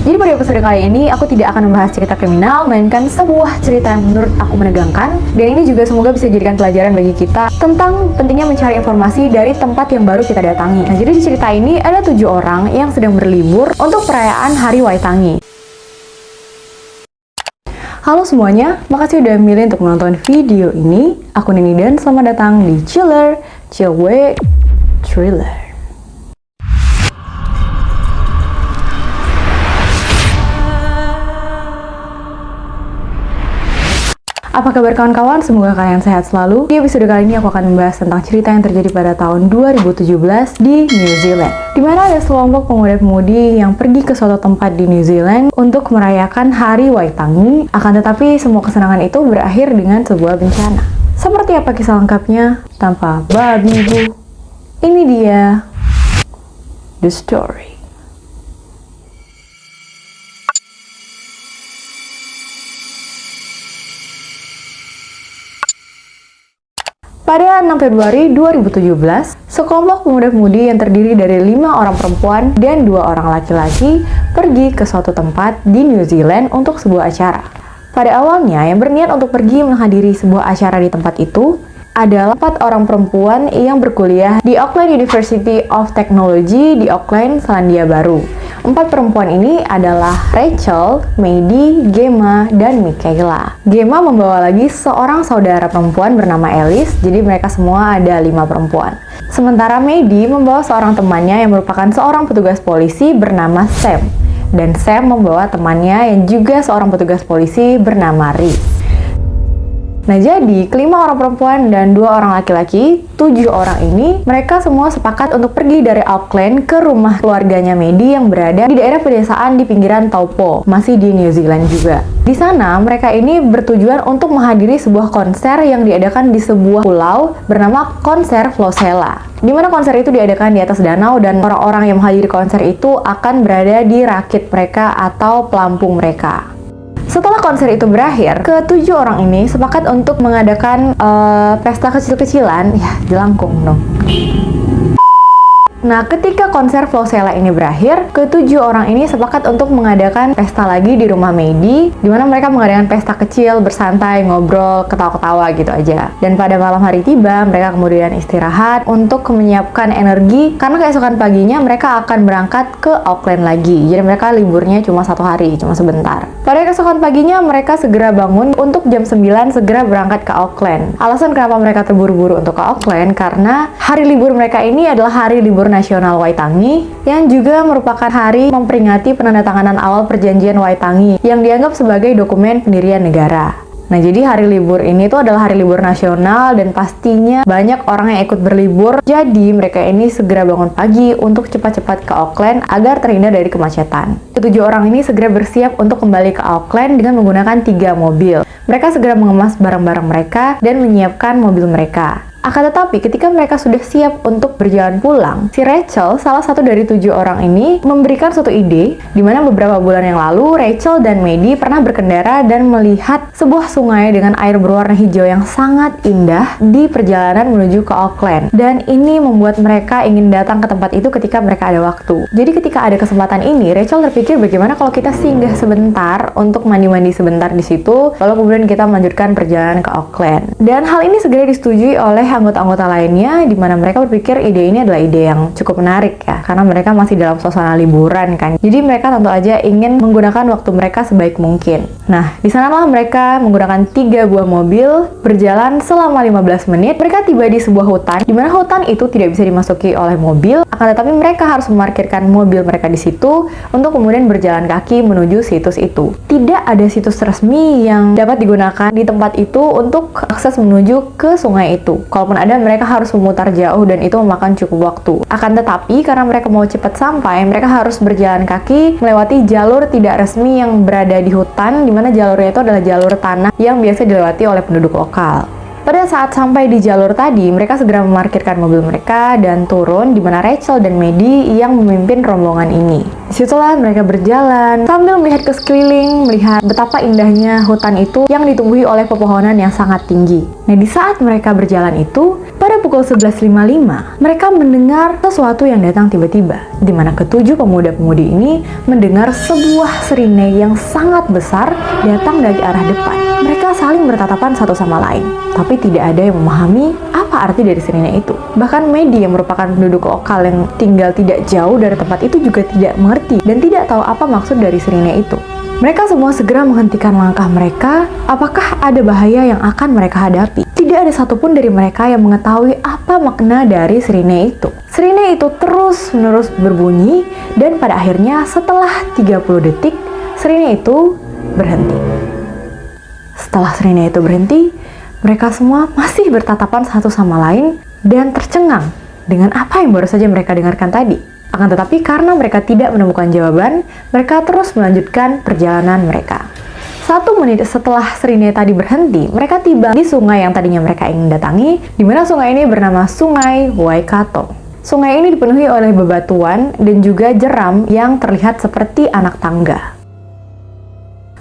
Jadi pada episode kali ini aku tidak akan membahas cerita kriminal, melainkan sebuah cerita yang menurut aku menegangkan. Dan ini juga semoga bisa dijadikan pelajaran bagi kita tentang pentingnya mencari informasi dari tempat yang baru kita datangi. Nah, jadi di cerita ini ada 7 orang yang sedang berlibur untuk perayaan Hari Waitangi. Halo semuanya, makasih udah milih untuk menonton video ini. Aku Nini dan selamat datang di Chiller, Chillway, Thriller. Apa kabar kawan-kawan? Semoga kalian sehat selalu. Di episode kali ini aku akan membahas tentang cerita yang terjadi pada tahun 2017 di New Zealand. Di mana ada sekelompok pemuda-pemudi yang pergi ke suatu tempat di New Zealand untuk merayakan Hari Waitangi. Akan tetapi semua kesenangan itu berakhir dengan sebuah bencana. Seperti apa kisah lengkapnya? Tanpa babi bu, ini dia The Story. Pada 6 Februari 2017, sekelompok pemuda-pemudi yang terdiri dari 5 orang perempuan dan 2 orang laki-laki pergi ke suatu tempat di New Zealand untuk sebuah acara. Pada awalnya, yang berniat untuk pergi menghadiri sebuah acara di tempat itu adalah 4 orang perempuan yang berkuliah di Auckland University of Technology di Auckland, Selandia Baru. 4 perempuan ini adalah Rachel, Maddie, Gemma, dan Michaela. Gemma membawa lagi seorang saudara perempuan bernama Alice, jadi mereka semua ada 5 perempuan. Sementara Maddie membawa seorang temannya yang merupakan seorang petugas polisi bernama Sam. Dan Sam membawa temannya yang juga seorang petugas polisi bernama Rhys. Nah, jadi kelima orang perempuan dan 2 orang laki-laki, 7 orang ini, mereka semua sepakat untuk pergi dari Auckland ke rumah keluarganya Maddie yang berada di daerah pedesaan di pinggiran Taupo, masih di New Zealand juga. Di sana, mereka ini bertujuan untuk menghadiri sebuah konser yang diadakan di sebuah pulau bernama Konser Flosella. Di mana konser itu diadakan di atas danau dan orang-orang yang menghadiri konser itu akan berada di rakit mereka atau pelampung mereka. Setelah konser itu berakhir, ke-7 orang ini sepakat untuk mengadakan pesta kecil-kecilan, ya jelangkung dong. Nah, ketika konser Flosella ini berakhir, ke-7 orang ini sepakat untuk mengadakan pesta lagi di rumah Maddie, di mana mereka mengadakan pesta kecil, bersantai, ngobrol, ketawa-ketawa gitu aja. Dan pada malam hari tiba, mereka kemudian istirahat untuk menyiapkan energi, karena keesokan paginya mereka akan berangkat ke Auckland lagi. Jadi mereka liburnya cuma 1 hari, cuma sebentar. Pada keesokan paginya, mereka segera bangun untuk jam 9 segera berangkat ke Auckland. Alasan kenapa mereka terburu-buru untuk ke Auckland, karena hari libur mereka ini adalah hari libur nasional Waitangi, yang juga merupakan hari memperingati penandatanganan awal perjanjian Waitangi yang dianggap sebagai dokumen pendirian negara. Nah, jadi hari libur ini tuh adalah hari libur nasional dan pastinya banyak orang yang ikut berlibur. Jadi mereka ini segera bangun pagi untuk cepat-cepat ke Auckland agar terhindar dari kemacetan. Ke-7 orang ini segera bersiap untuk kembali ke Auckland dengan menggunakan 3 mobil. Mereka segera mengemas barang-barang mereka dan menyiapkan mobil mereka. Akan tetapi ketika mereka sudah siap untuk berjalan pulang, si Rachel, salah satu dari 7 orang ini, memberikan suatu ide di mana beberapa bulan yang lalu Rachel dan Maddie pernah berkendara dan melihat sebuah sungai dengan air berwarna hijau yang sangat indah di perjalanan menuju ke Auckland. Dan ini membuat mereka ingin datang ke tempat itu ketika mereka ada waktu. Jadi ketika ada kesempatan ini, Rachel terpikir bagaimana kalau kita singgah sebentar untuk mandi-mandi sebentar di situ, lalu kemudian kita melanjutkan perjalanan ke Auckland. Dan hal ini segera disetujui oleh anggota-anggota lainnya, di mana mereka berpikir ide ini adalah ide yang cukup menarik ya, karena mereka masih dalam suasana liburan kan. Jadi mereka tentu aja ingin menggunakan waktu mereka sebaik mungkin. Nah, di sanalah mereka menggunakan 3 buah mobil berjalan selama 15 menit. Mereka tiba di sebuah hutan, di mana hutan itu tidak bisa dimasuki oleh mobil, akan tetapi mereka harus memarkirkan mobil mereka di situ untuk kemudian berjalan kaki menuju situs itu. Tidak ada situs resmi yang dapat digunakan di tempat itu untuk akses menuju ke sungai itu. Walaupun ada, mereka harus memutar jauh dan itu memakan cukup waktu. Akan tetapi, karena mereka mau cepat sampai, mereka harus berjalan kaki melewati jalur tidak resmi yang berada di hutan, di mana jalurnya itu adalah jalur tanah yang biasa dilewati oleh penduduk lokal. Pada saat sampai di jalur tadi, mereka segera memarkirkan mobil mereka dan turun, di mana Rachel dan Maddie yang memimpin rombongan ini. Disitulah mereka berjalan sambil melihat ke sekeliling, melihat betapa indahnya hutan itu yang ditumbuhi oleh pepohonan yang sangat tinggi. Nah, di saat mereka berjalan itu, pada pukul 11.55, mereka mendengar sesuatu yang datang tiba-tiba, di mana ketujuh pemuda-pemudi ini mendengar sebuah sirine yang sangat besar datang dari arah depan. Mereka saling bertatapan satu sama lain, tapi tidak ada yang memahami apa arti dari sirine itu. Bahkan Maddie yang merupakan penduduk lokal yang tinggal tidak jauh dari tempat itu juga tidak mengerti dan tidak tahu apa maksud dari sirine itu. Mereka semua segera menghentikan langkah mereka, apakah ada bahaya yang akan mereka hadapi. Tidak ada satupun dari mereka yang mengetahui apa makna dari sirine itu. Sirine itu terus-menerus berbunyi dan pada akhirnya setelah 30 detik, sirine itu berhenti. Setelah sirine itu berhenti, mereka semua masih bertatapan satu sama lain dan tercengang dengan apa yang baru saja mereka dengarkan tadi. Akan tetapi karena mereka tidak menemukan jawaban, mereka terus melanjutkan perjalanan mereka. 1 menit setelah sirine tadi berhenti, mereka tiba di sungai yang tadinya mereka ingin datangi, di mana sungai ini bernama Sungai Waikato. Sungai ini dipenuhi oleh bebatuan dan juga jeram yang terlihat seperti anak tangga.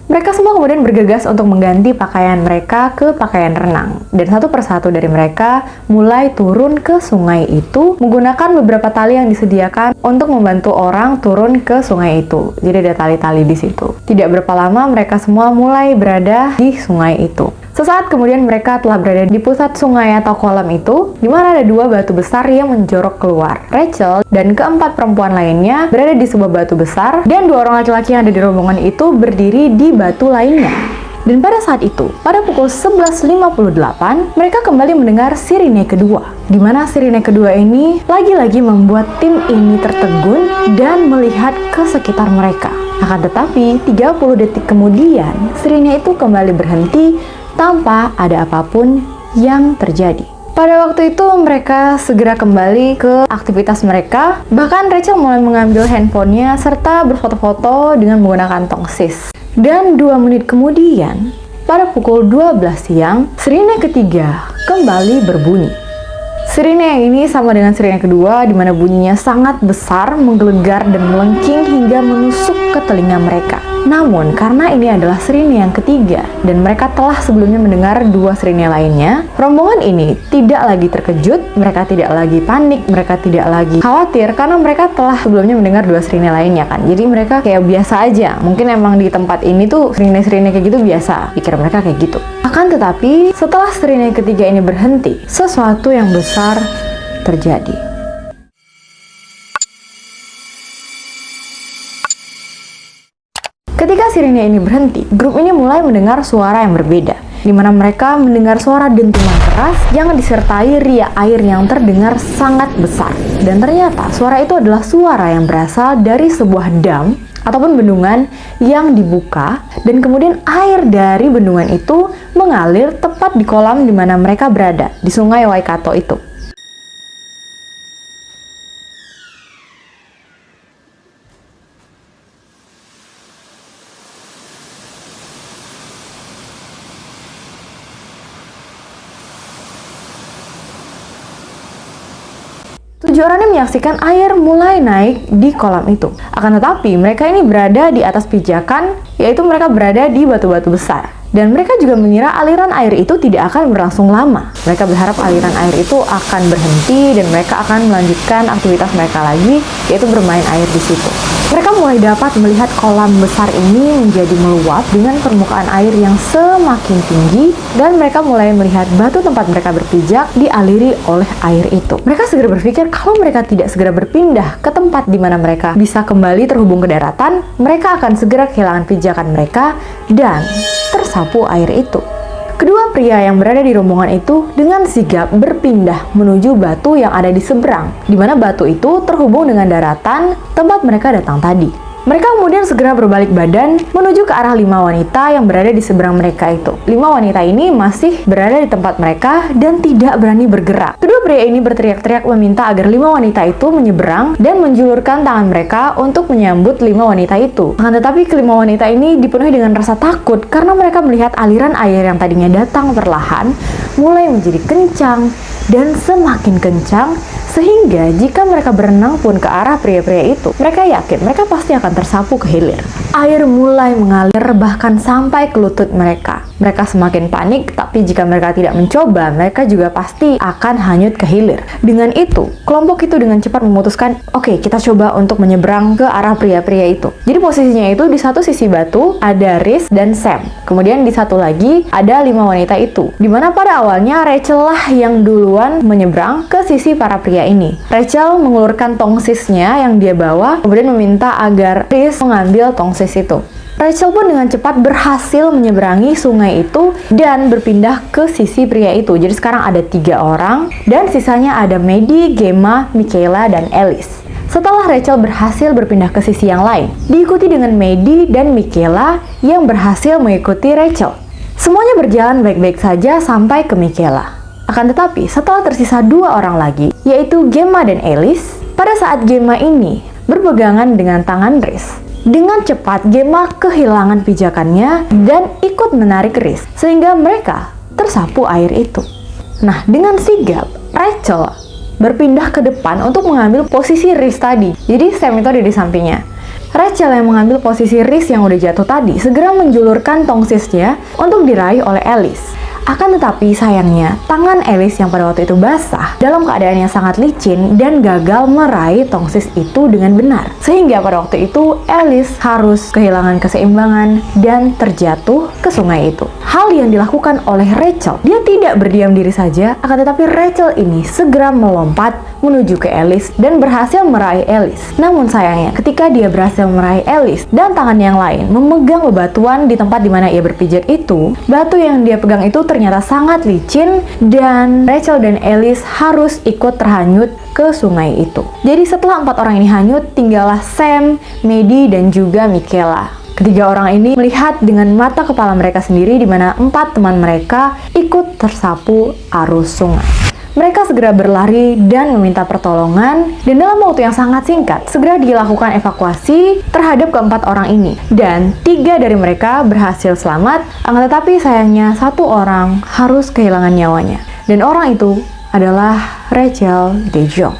Mereka semua kemudian bergegas untuk mengganti pakaian mereka ke pakaian renang. Dan satu persatu dari mereka mulai turun ke sungai itu menggunakan beberapa tali yang disediakan untuk membantu orang turun ke sungai itu. Jadi ada tali-tali di situ. Tidak berapa lama mereka semua mulai berada di sungai itu. Sesaat kemudian mereka telah berada di pusat sungai atau kolam itu, di mana ada 2 batu besar yang menjorok keluar. Rachel dan keempat perempuan lainnya berada di sebuah batu besar, dan 2 orang laki-laki yang ada di rombongan itu berdiri di batu lainnya. Dan pada saat itu, pada pukul 11.58, mereka kembali mendengar sirine kedua, di mana sirine kedua ini lagi-lagi membuat tim ini tertegun dan melihat ke sekitar mereka. Akan tetapi, 30 detik kemudian, sirine itu kembali berhenti tanpa ada apapun yang terjadi. Pada waktu itu mereka segera kembali ke aktivitas mereka. Bahkan Rachel mulai mengambil handphonenya serta berfoto-foto dengan menggunakan tongsis. Dan 2 menit kemudian, pada pukul 12 siang, sirine ketiga kembali berbunyi. Sirine yang ini sama dengan sirine kedua, di mana bunyinya sangat besar, menggelegar dan melengking hingga menusuk ke telinga mereka. Namun, karena ini adalah sirine yang ketiga, dan mereka telah sebelumnya mendengar 2 sirine lainnya, rombongan ini tidak lagi terkejut, mereka tidak lagi panik, mereka tidak lagi khawatir, karena mereka telah sebelumnya mendengar 2 sirine lainnya kan. Jadi mereka kayak biasa aja, mungkin emang di tempat ini tuh sirine-sirine kayak gitu biasa, pikir mereka kayak gitu. Akan tetapi, setelah sirine ketiga ini berhenti, sesuatu yang besar terjadi. Ketika sirine ini berhenti, grup ini mulai mendengar suara yang berbeda, di mana mereka mendengar suara dentuman keras yang disertai riak air yang terdengar sangat besar. Dan ternyata suara itu adalah suara yang berasal dari sebuah dam ataupun bendungan yang dibuka, dan kemudian air dari bendungan itu mengalir tepat di kolam di mana mereka berada, di Sungai Waikato itu. Tujuh orang ini menyaksikan air mulai naik di kolam itu. Akan tetapi, mereka ini berada di atas pijakan, yaitu mereka berada di batu-batu besar. Dan mereka juga mengira aliran air itu tidak akan berlangsung lama. Mereka berharap aliran air itu akan berhenti dan mereka akan melanjutkan aktivitas mereka lagi, yaitu bermain air di situ. Mereka mulai dapat melihat kolam besar ini menjadi meluap dengan permukaan air yang semakin tinggi, dan mereka mulai melihat batu tempat mereka berpijak dialiri oleh air itu. Mereka segera berpikir kalau mereka tidak segera berpindah ke tempat di mana mereka bisa kembali terhubung ke daratan, mereka akan segera kehilangan pijakan mereka dan tersapu air itu. Kedua pria yang berada di rombongan itu dengan sigap berpindah menuju batu yang ada di seberang, di mana batu itu terhubung dengan daratan tempat mereka datang tadi. Mereka kemudian segera berbalik badan menuju ke arah 5 wanita yang berada di seberang mereka itu. 5 wanita ini masih berada di tempat mereka dan tidak berani bergerak. Kedua pria ini berteriak-teriak meminta agar 5 wanita itu menyeberang dan menjulurkan tangan mereka untuk menyambut 5 wanita itu. Akan tetapi kelima wanita ini dipenuhi dengan rasa takut karena mereka melihat aliran air yang tadinya datang perlahan mulai menjadi kencang dan semakin kencang, sehingga jika mereka berenang pun ke arah pria-pria itu, mereka yakin mereka pasti akan tersapu ke hilir. Air mulai mengalir bahkan sampai ke lutut mereka. Mereka semakin panik, tapi jika mereka tidak mencoba, mereka juga pasti akan hanyut ke hilir. Dengan itu, kelompok itu dengan cepat memutuskan, oke, kita coba untuk menyeberang ke arah pria-pria itu. Jadi posisinya itu di satu sisi batu ada Rhys dan Sam. Kemudian di satu lagi ada 5 wanita itu. Dimana pada awalnya Rachel lah yang duluan menyeberang ke sisi para pria ini. Rachel mengulurkan tongsisnya yang dia bawa, kemudian meminta agar Rhys mengambil tongsis itu. Rachel pun dengan cepat berhasil menyeberangi sungai itu dan berpindah ke sisi pria itu. Jadi sekarang ada 3 orang dan sisanya ada Maddie, Gemma, Michaela, dan Alice. Setelah Rachel berhasil berpindah ke sisi yang lain, diikuti dengan Maddie dan Michaela yang berhasil mengikuti Rachel. Semuanya berjalan baik-baik saja sampai ke Michaela. Akan tetapi setelah tersisa 2 orang lagi, yaitu Gemma dan Alice, pada saat Gemma ini berpegangan dengan tangan Rhys. Dengan cepat, Gemma kehilangan pijakannya dan ikut menarik Rhys, sehingga mereka tersapu air itu. Nah, dengan sigap, Rachel berpindah ke depan untuk mengambil posisi Rhys tadi. Jadi Sam itu ada di sampingnya. Rachel yang mengambil posisi Rhys yang udah jatuh tadi segera menjulurkan tongsisnya untuk diraih oleh Alice. Akan tetapi sayangnya, tangan Alice yang pada waktu itu basah dalam keadaan yang sangat licin dan gagal meraih tongsis itu dengan benar. Sehingga pada waktu itu Alice harus kehilangan keseimbangan dan terjatuh ke sungai itu. Hal yang dilakukan oleh Rachel, dia tidak berdiam diri saja, akan tetapi Rachel ini segera melompat menuju ke Alice dan berhasil meraih Alice. Namun sayangnya, ketika dia berhasil meraih Alice dan tangan yang lain memegang bebatuan di tempat di mana ia berpijak itu, batu yang dia pegang itu ternyata sangat licin dan Rachel dan Alice harus ikut terhanyut ke sungai itu. Jadi setelah 4 orang ini hanyut, tinggallah Sam, Maddie, dan juga Michaela. Ketiga orang ini melihat dengan mata kepala mereka sendiri di mana 4 teman mereka ikut tersapu arus sungai. Mereka segera berlari dan meminta pertolongan, dan dalam waktu yang sangat singkat segera dilakukan evakuasi terhadap keempat orang ini. Dan 3 dari mereka berhasil selamat, akan tetapi sayangnya 1 orang harus kehilangan nyawanya. Dan orang itu adalah Rachel De Jong.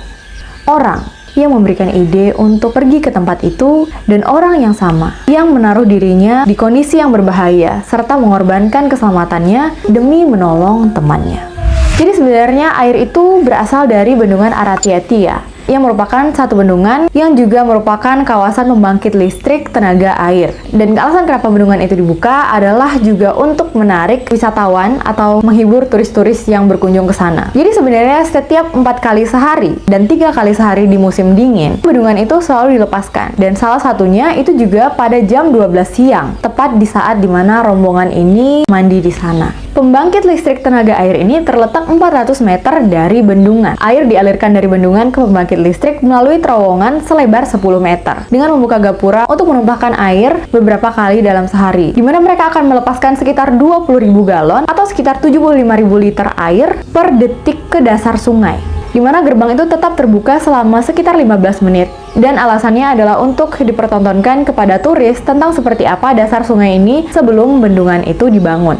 Orang yang memberikan ide untuk pergi ke tempat itu, dan orang yang sama yang menaruh dirinya di kondisi yang berbahaya serta mengorbankan keselamatannya demi menolong temannya. Jadi sebenarnya air itu berasal dari bendungan Aratiatia, yang merupakan satu bendungan yang juga merupakan kawasan pembangkit listrik tenaga air. Dan alasan kenapa bendungan itu dibuka adalah juga untuk menarik wisatawan atau menghibur turis-turis yang berkunjung ke sana. Jadi sebenarnya setiap 4 kali sehari dan 3 kali sehari di musim dingin, bendungan itu selalu dilepaskan. Dan salah satunya itu juga pada jam 12 siang, tepat di saat dimana rombongan ini mandi di sana. Pembangkit listrik tenaga air ini terletak 400 meter dari bendungan. Air dialirkan dari bendungan ke pembangkit listrik melalui terowongan selebar 10 meter dengan membuka gapura untuk menumpahkan air beberapa kali dalam sehari, di mana mereka akan melepaskan sekitar 20.000 galon atau sekitar 75.000 liter air per detik ke dasar sungai, di mana gerbang itu tetap terbuka selama sekitar 15 menit. Dan alasannya adalah untuk dipertontonkan kepada turis tentang seperti apa dasar sungai ini sebelum bendungan itu dibangun.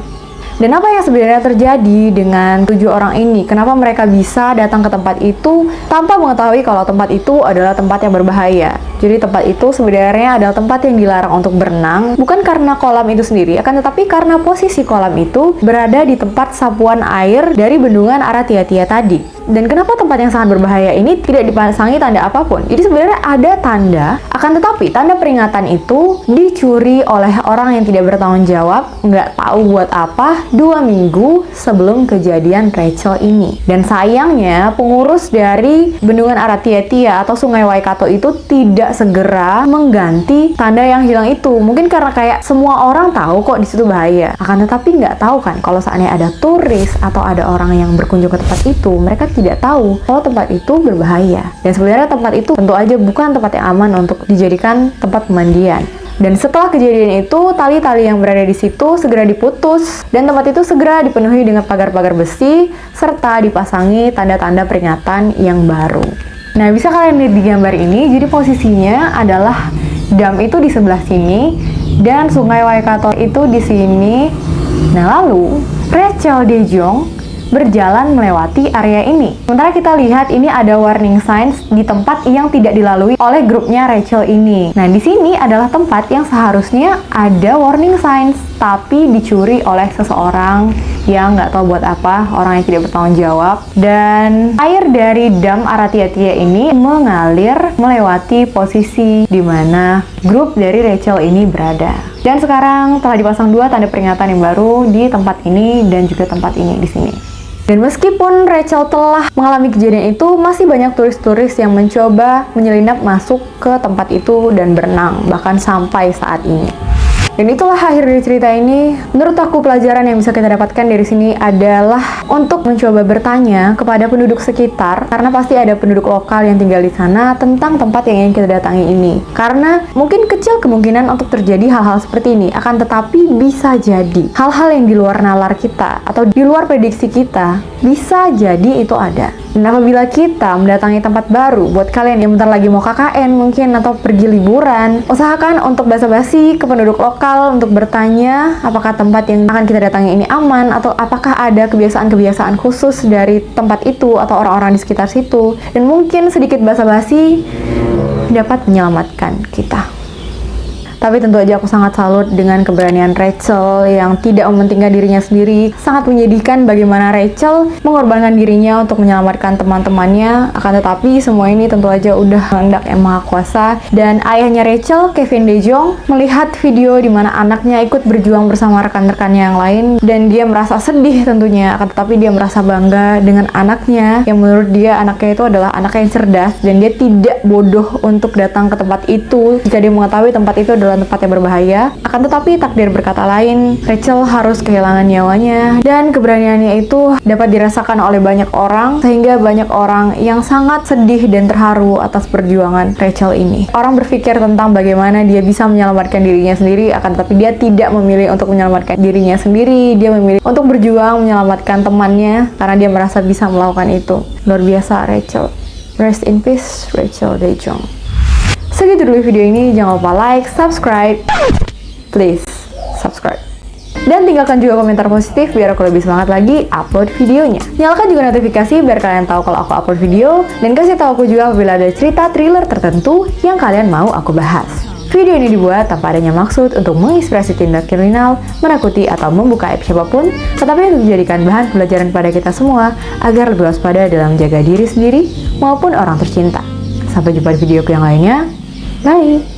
Dan apa yang sebenarnya terjadi dengan 7 orang ini? Kenapa mereka bisa datang ke tempat itu tanpa mengetahui kalau tempat itu adalah tempat yang berbahaya? Jadi tempat itu sebenarnya adalah tempat yang dilarang untuk berenang, bukan karena kolam itu sendiri, akan tetapi karena posisi kolam itu berada di tempat sapuan air dari bendungan Aratiatia tadi. Dan kenapa tempat yang sangat berbahaya ini tidak dipasangi tanda apapun? Jadi sebenarnya ada tanda, akan tetapi tanda peringatan itu dicuri oleh orang yang tidak bertanggung jawab, nggak tahu buat apa, 2 minggu sebelum kejadian Rachel ini. Dan sayangnya pengurus dari bendungan Aratiatia atau Sungai Waikato itu tidak tidak segera mengganti tanda yang hilang itu. Mungkin karena kayak semua orang tahu kok di situ bahaya, akan tetapi nggak tahu kan kalau seandainya ada turis atau ada orang yang berkunjung ke tempat itu, mereka tidak tahu kalau tempat itu berbahaya. Dan sebenarnya tempat itu tentu aja bukan tempat yang aman untuk dijadikan tempat pemandian. Dan setelah kejadian itu, tali-tali yang berada di situ segera diputus dan tempat itu segera dipenuhi dengan pagar-pagar besi serta dipasangi tanda-tanda peringatan yang baru. Nah, bisa kalian lihat di gambar ini, jadi posisinya adalah dam itu di sebelah sini dan sungai Waikato itu di sini. Nah, lalu Rachel De Jong berjalan melewati area ini. Sementara kita lihat ini ada warning signs di tempat yang tidak dilalui oleh grupnya Rachel ini. Nah, di sini adalah tempat yang seharusnya ada warning signs, tapi dicuri oleh seseorang yang nggak tahu buat apa, orang yang tidak bertanggung jawab. Dan air dari dam Aratia-tia ini mengalir melewati posisi di mana grup dari Rachel ini berada. Dan sekarang telah dipasang dua tanda peringatan yang baru di tempat ini dan juga tempat ini di sini. Dan meskipun Rachel telah mengalami kejadian itu, masih banyak turis-turis yang mencoba menyelinap masuk ke tempat itu dan berenang, bahkan sampai saat ini. Dan itulah akhir dari cerita ini. Menurut aku, pelajaran yang bisa kita dapatkan dari sini adalah untuk mencoba bertanya kepada penduduk sekitar, karena pasti ada penduduk lokal yang tinggal di sana tentang tempat yang ingin kita datangi ini. Karena mungkin kecil kemungkinan untuk terjadi hal-hal seperti ini, akan tetapi bisa jadi hal-hal yang di luar nalar kita atau di luar prediksi kita, bisa jadi itu ada. Dan apabila kita mendatangi tempat baru, buat kalian yang bentar lagi mau KKN mungkin atau pergi liburan, usahakan untuk basa-basi ke penduduk lokal untuk bertanya apakah tempat yang akan kita datangi ini aman, atau apakah ada kebiasaan-kebiasaan khusus dari tempat itu atau orang-orang di sekitar situ. Dan mungkin sedikit basa-basi dapat menyelamatkan kita. Tapi tentu aja aku sangat salut dengan keberanian Rachel yang tidak mementingkan dirinya sendiri. Sangat menyedihkan bagaimana Rachel mengorbankan dirinya untuk menyelamatkan teman-temannya. Akan tetapi semua ini tentu aja udah kehendak Yang Maha Kuasa. Dan ayahnya Rachel, Kevin De Jong, melihat video di mana anaknya ikut berjuang bersama rekan-rekannya yang lain. Dan dia merasa sedih tentunya. Akan tetapi dia merasa bangga dengan anaknya. Yang menurut dia anaknya itu adalah anak yang cerdas. Dan dia tidak bodoh untuk datang ke tempat itu jika dia mengetahui tempat itu adalah tempat yang berbahaya. Akan tetapi takdir berkata lain, Rachel harus kehilangan nyawanya, dan keberaniannya itu dapat dirasakan oleh banyak orang, sehingga banyak orang yang sangat sedih dan terharu atas perjuangan Rachel ini. Orang berpikir tentang bagaimana dia bisa menyelamatkan dirinya sendiri, akan tetapi dia tidak memilih untuk menyelamatkan dirinya sendiri. Dia memilih untuk berjuang menyelamatkan temannya karena dia merasa bisa melakukan itu. Luar biasa Rachel. Rest in peace Rachel De Jong. Segitu dulu video ini, jangan lupa like, subscribe, please subscribe. Dan tinggalkan juga komentar positif biar aku lebih semangat lagi upload videonya. Nyalakan juga notifikasi biar kalian tahu kalau aku upload video, dan kasih tahu aku juga apabila ada cerita thriller tertentu yang kalian mau aku bahas. Video ini dibuat tanpa adanya maksud untuk menginspirasi tindak kriminal, menakuti, atau membuka aib siapapun, tetapi untuk dijadikan bahan pelajaran pada kita semua agar lebih waspada dalam menjaga diri sendiri maupun orang tercinta. Sampai jumpa di videoku yang lainnya. Bye!